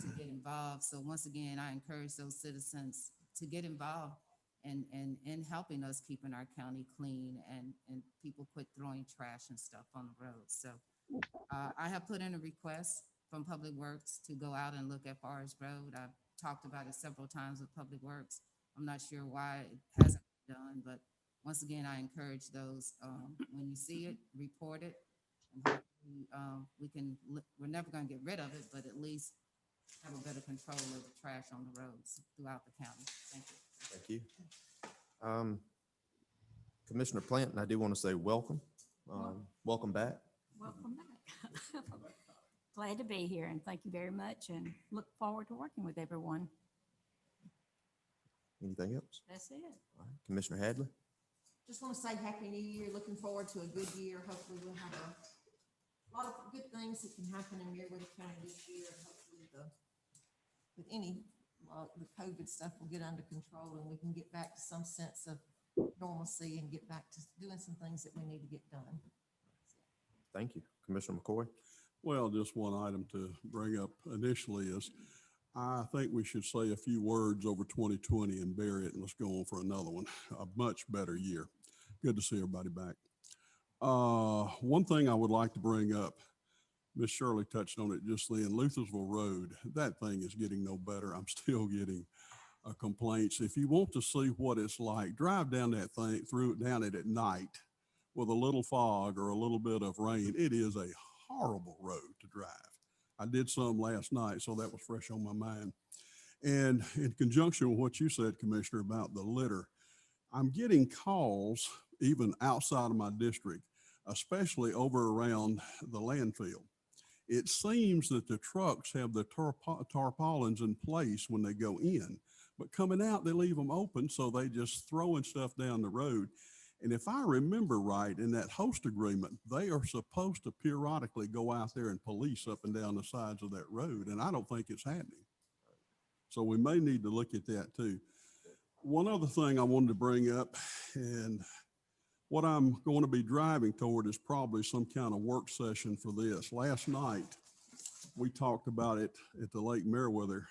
to get involved. So once again, I encourage those citizens to get involved in helping us keeping our county clean and people quit throwing trash and stuff on the road. So I have put in a request from Public Works to go out and look at Forest Road. I've talked about it several times with Public Works. I'm not sure why it hasn't been done, but once again, I encourage those, when you see it, report it. And hopefully, we're never gonna get rid of it, but at least have a better control of the trash on the roads throughout the county. Thank you. Thank you. Commissioner Plant, I do want to say welcome. Welcome back. Welcome back. Glad to be here and thank you very much and look forward to working with everyone. Anything else? That's it. All right. Commissioner Hadley? Just want to say Happy New Year. Looking forward to a good year. Hopefully we'll have a lot of good things that can happen in Meriwether County this year. And hopefully with any, the COVID stuff will get under control and we can get back to some sense of normalcy and get back to doing some things that we need to get done. Thank you. Commissioner McCoy? Well, just one item to bring up initially is I think we should say a few words over 2020 and bury it, and let's go on for another one. A much better year. Good to see everybody back. One thing I would like to bring up, Miss Shirley touched on it just then, Luthersville Road, that thing is getting no better. I'm still getting complaints. If you want to see what it's like, drive down that thing, down it at night with a little fog or a little bit of rain. It is a horrible road to drive. I did some last night, so that was fresh on my mind. And in conjunction with what you said, Commissioner, about the litter, I'm getting calls even outside of my district, especially over around the landfill. It seems that the trucks have the tarpaulins in place when they go in, but coming out, they leave them open, so they just throwing stuff down the road. And if I remember right, in that host agreement, they are supposed to periodically go out there and police up and down the sides of that road, and I don't think it's happening. So we may need to look at that too. One other thing I wanted to bring up, and what I'm going to be driving toward is probably some kind of work session for this. Last night, we talked about it at the Lake Meriwether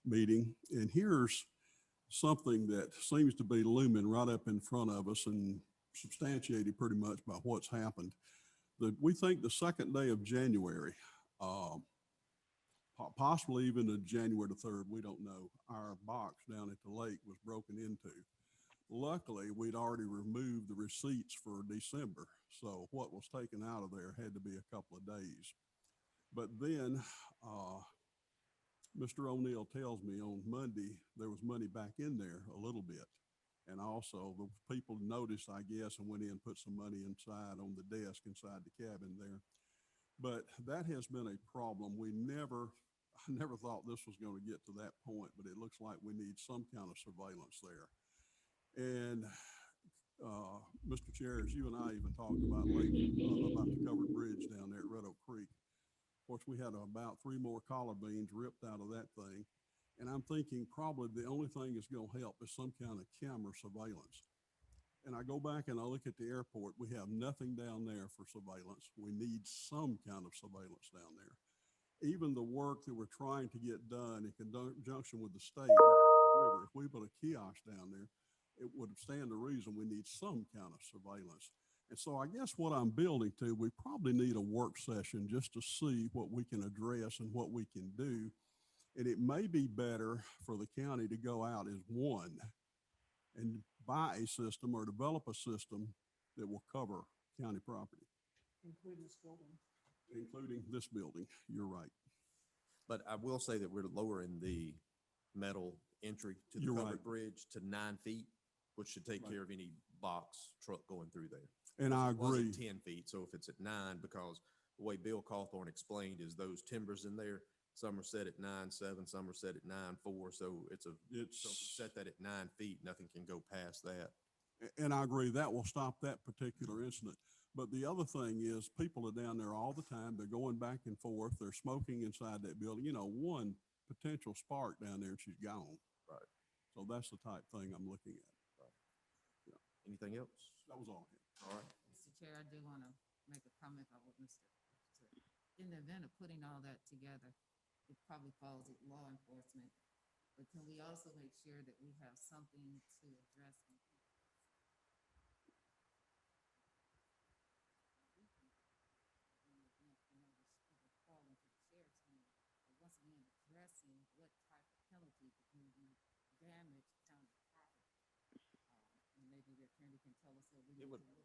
meeting, and here's something that seems to be looming right up in front of us and substantiated pretty much by what's happened. We think the second day of January, possibly even the January the 3rd, we don't know, our box down at the lake was broken into. Luckily, we'd already removed the receipts for December, so what was taken out of there had to be a couple of days. But then Mr. O'Neill tells me on Monday there was money back in there a little bit. And also the people noticed, I guess, and went in and put some money inside on the desk inside the cabin there. But that has been a problem. We never, I never thought this was going to get to that point, but it looks like we need some kind of surveillance there. And Mr. Chair, as you and I even talked about about the covered bridge down there at Red Oak Creek. Of course, we had about 3 more collard beans ripped out of that thing. And I'm thinking probably the only thing that's going to help is some kind of camera surveillance. And I go back and I look at the airport, we have nothing down there for surveillance. We need some kind of surveillance down there. Even the work that we're trying to get done in conjunction with the state, if we put a kiosk down there, it would stand to reason we need some kind of surveillance. And so I guess what I'm building to, we probably need a work session just to see what we can address and what we can do. And it may be better for the county to go out as one and buy a system or develop a system that will cover county property, including this building. including this building. You're right. But I will say that we're lowering the metal entry to the You're covered right. bridge to 9 feet, which should take Right. care of any box truck going through there. And I It wasn't agree. 10 feet, so if it's at 9, because the way Bill Cawthorn explained is those timbers in there, some are set at 9.7, some are set at 9.4, so so if you set that at 9 feet, nothing can go past that. And I agree, that will stop that particular incident. But the other thing is, people are down there all the time. They're going back and forth. They're smoking inside that building. You know, one potential spark down there and she's gone. Right. So that's the type thing I'm looking at. Anything else? That was all. All right. Mr. Chair, I do want to make a comment about what Mr. In the event of putting all that together, it probably falls with law enforcement. But can we also make sure that we have something to address? Once again, addressing what type of penalty can be damage county property. And maybe the attorney can tell us what we need to look at.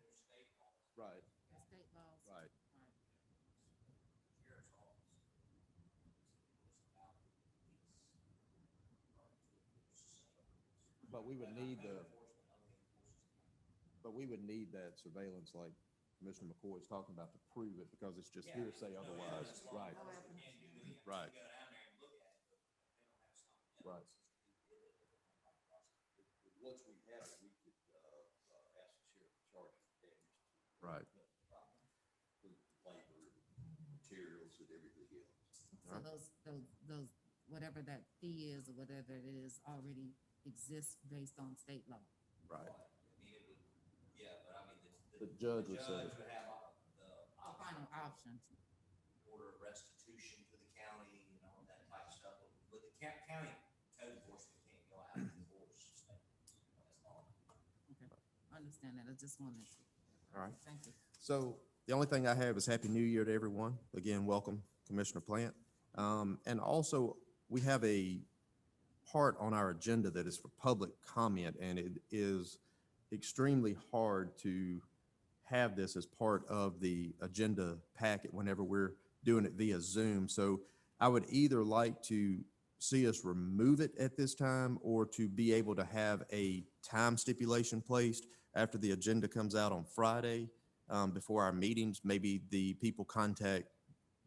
Right. State laws. Right. Right. Sheriff's office. But we would need that surveillance like Commissioner McCoy is talking about to prove it, because it's just hearsay otherwise. Right. Right. Right. Once we have it, we could, ask the sheriff to charge for damage to. Right. Labor, materials and everything else. So those, whatever that fee is or whatever it is already exists based on state law. Right. I mean, it would, yeah, but I mean, The judge would say. would have the The final option. order of restitution to the county and all that type of stuff, but the county code enforcement can't go out and enforce. That's all. Okay, I understand that. I just wanted to. All right. Thank you. So the only thing I have is Happy New Year to everyone. Again, welcome, Commissioner Plant. And also, we have a part on our agenda that is for public comment, and it is extremely hard to have this as part of the agenda packet whenever we're doing it via Zoom. So I would either like to see us remove it at this time, or to be able to have a time stipulation placed after the agenda comes out on Friday, before our meetings. Maybe the people contact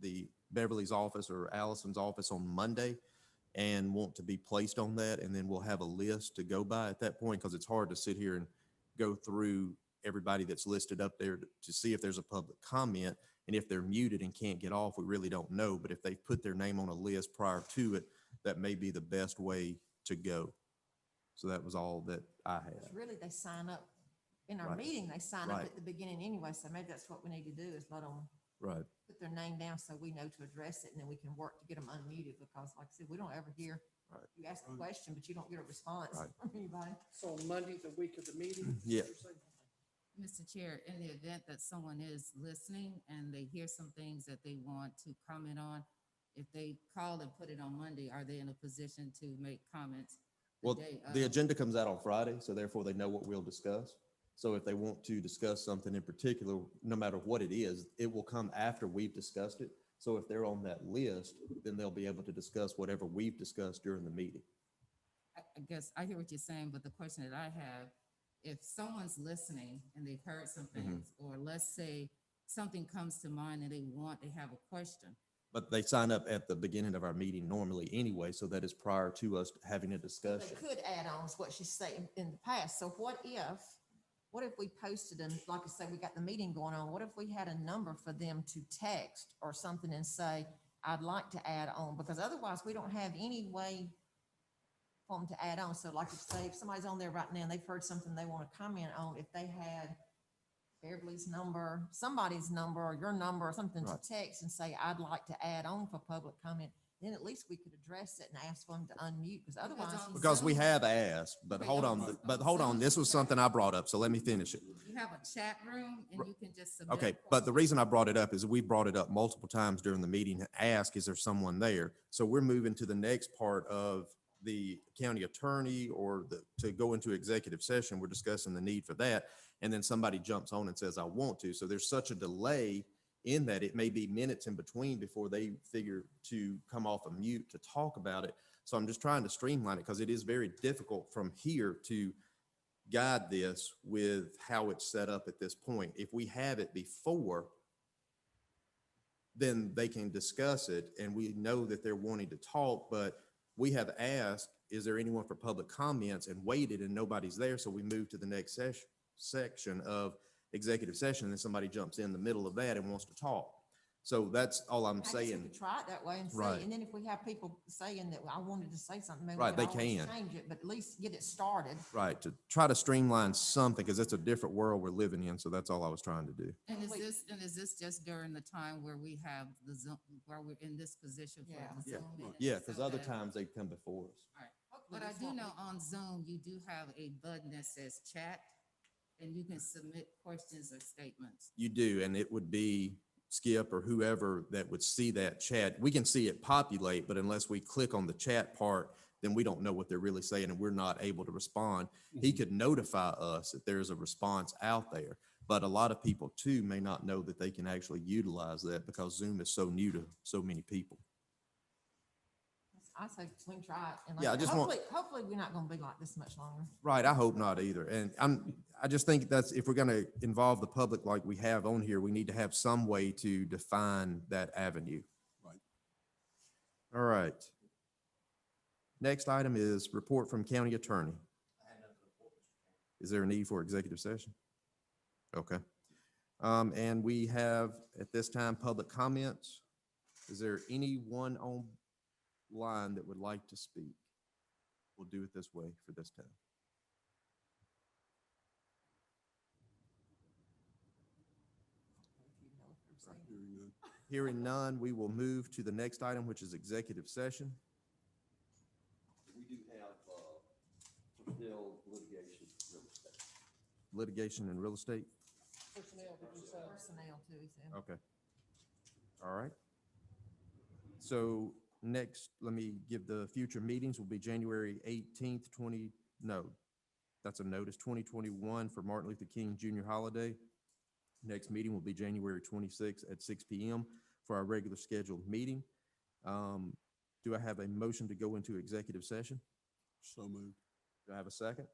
the Beverly's office or Allison's office on Monday and want to be placed on that, and then we'll have a list to go by at that point, because it's hard to sit here and go through everybody that's listed up there to see if there's a public comment. And if they're muted and can't get off, we really don't know. But if they put their name on a list prior to it, that may be the best way to go. So that was all that I had. Really, they sign up in our Right. meeting, they sign up Right. at the beginning anyway, so maybe that's what we need to do, is let them Right. put their name down so we know to address it, and then we can work to get them unmuted, because like I said, we don't ever hear, Right. you ask a question, but you don't get a response Right. from anybody. So on Monday, the week of the meeting? Yeah. you're saying? Mr. Chair, in the event that someone is listening and they hear some things that they want to comment on, if they call and put it on Monday, are they in a position to make comments? Well, day the of? agenda comes out on Friday, so therefore they know what we'll discuss. So if they want to discuss something in particular, no matter what it is, it will come after we've discussed it. So if they're on that list, then they'll be able to discuss whatever we've discussed during the meeting. I guess I hear what you're saying, but the question that I have, if someone's listening and they've heard some things, or let's say something comes to mind and they have a question, But they sign up at the beginning of our meeting normally anyway, so that is prior to us having a They discussion. could add on is what she's saying in the past. So what if we posted and like I said, we got the meeting going on, what if we had a number for them to text or something and say, I'd like to add on, because otherwise we don't have any way for them to add on. So like if say, if somebody's on there right now and they've heard something they want to comment on, if they had Beverly's number, somebody's number or your number or something to Right. text and say, I'd like to add on for public comment, then at least we could address it and ask them to unmute, because otherwise. Because we have asked, but hold on, this was something I brought up, so let me finish it. You have a chat room and you can just submit. Okay, but the reason I brought it up is we brought it up multiple times during the meeting to ask, is there someone there? So we're moving to the next part of the county attorney or to go into executive session. We're discussing the need for that. And then somebody jumps on and says, I want to. So there's such a delay in that it may be minutes in between before they figure to come off a mute to talk about it. So I'm just trying to streamline it because it is very difficult from here to guide this with how it's set up at this point. If we have it before, then they can discuss it and we know that they're wanting to talk, but we have asked, is there anyone for public comments, and waited and nobody's there. So we move to the next section of executive session, and then somebody jumps in the middle of that and wants to talk. So that's all I'm I guess we saying. could try it that way and see, Right. and then if we have people saying that I wanted to say something, maybe Right, we they could always can. change it, but at least get it started. Right, to try to streamline something, because it's a different world we're living in. So that's all I was trying to do. And is this just during the time where we have the Zoom, where we're in this position for Yeah. the Yeah, Zoom meeting? yeah, because So other that- times they come before us. All right. Hopefully But I this do won't know be- on Zoom, you do have a button that says chat, and you can submit questions or statements. You do, and it would be Skip or whoever that would see that chat. We can see it populate, but unless we click on the chat part, then we don't know what they're really saying and we're not able to respond. He could notify us that there's a response out there, but a lot of people too may not know that they can actually utilize that because Zoom is so new to so many people. I say we can try it. And Yeah, I just want- hopefully we're not gonna be like this much longer. Right, I hope not either. And I just think that's, if we're gonna involve the public like we have on here, we need to have some way to define that avenue. Right. All right. Next item is report from county attorney. Is there a need for executive session? Okay. And we have at this time, public comments. Is there anyone online that would like to speak? We'll do it this way for this time. Hearing none. Hearing none, we will move to the next item, which is executive session. We do have, personnel litigation, real estate. Litigation and real estate. Personnel, did you say? Personnel too, he said. Okay. All right. So next, let me give the future meetings will be January 18th, that's a notice, 2021 for Martin Luther King Jr. holiday. Next meeting will be January 26th at 6 p.m. for our regular scheduled meeting. Do I have a motion to go into executive session? So moved. Do I have a second?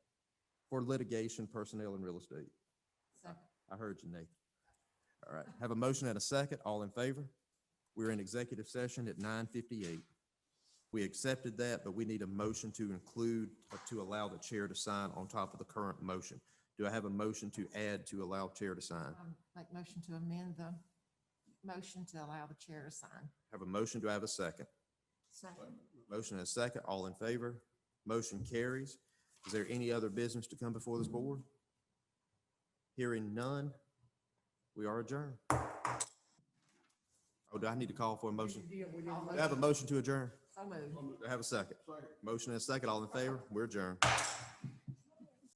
For litigation, personnel, and real estate. Second. I heard you, Nathan. All right, have a motion and a second. All in favor? We're in executive session at 9:58. We accepted that, but we need a motion to include, to allow the chair to sign on top of the current motion. Do I have a motion to add to allow chair to sign? Make motion to amend the motion to allow the chair to sign. Have a motion. Do I have a second? Second. Motion and a second. All in favor? Motion carries. Is there any other business to come before this board? Hearing none, we are adjourned. Oh, do I need to call for a motion? Yeah, we did. Do I have a motion to adjourn? So moved. Do I have a second? Motion and a second. All in favor? We're adjourned.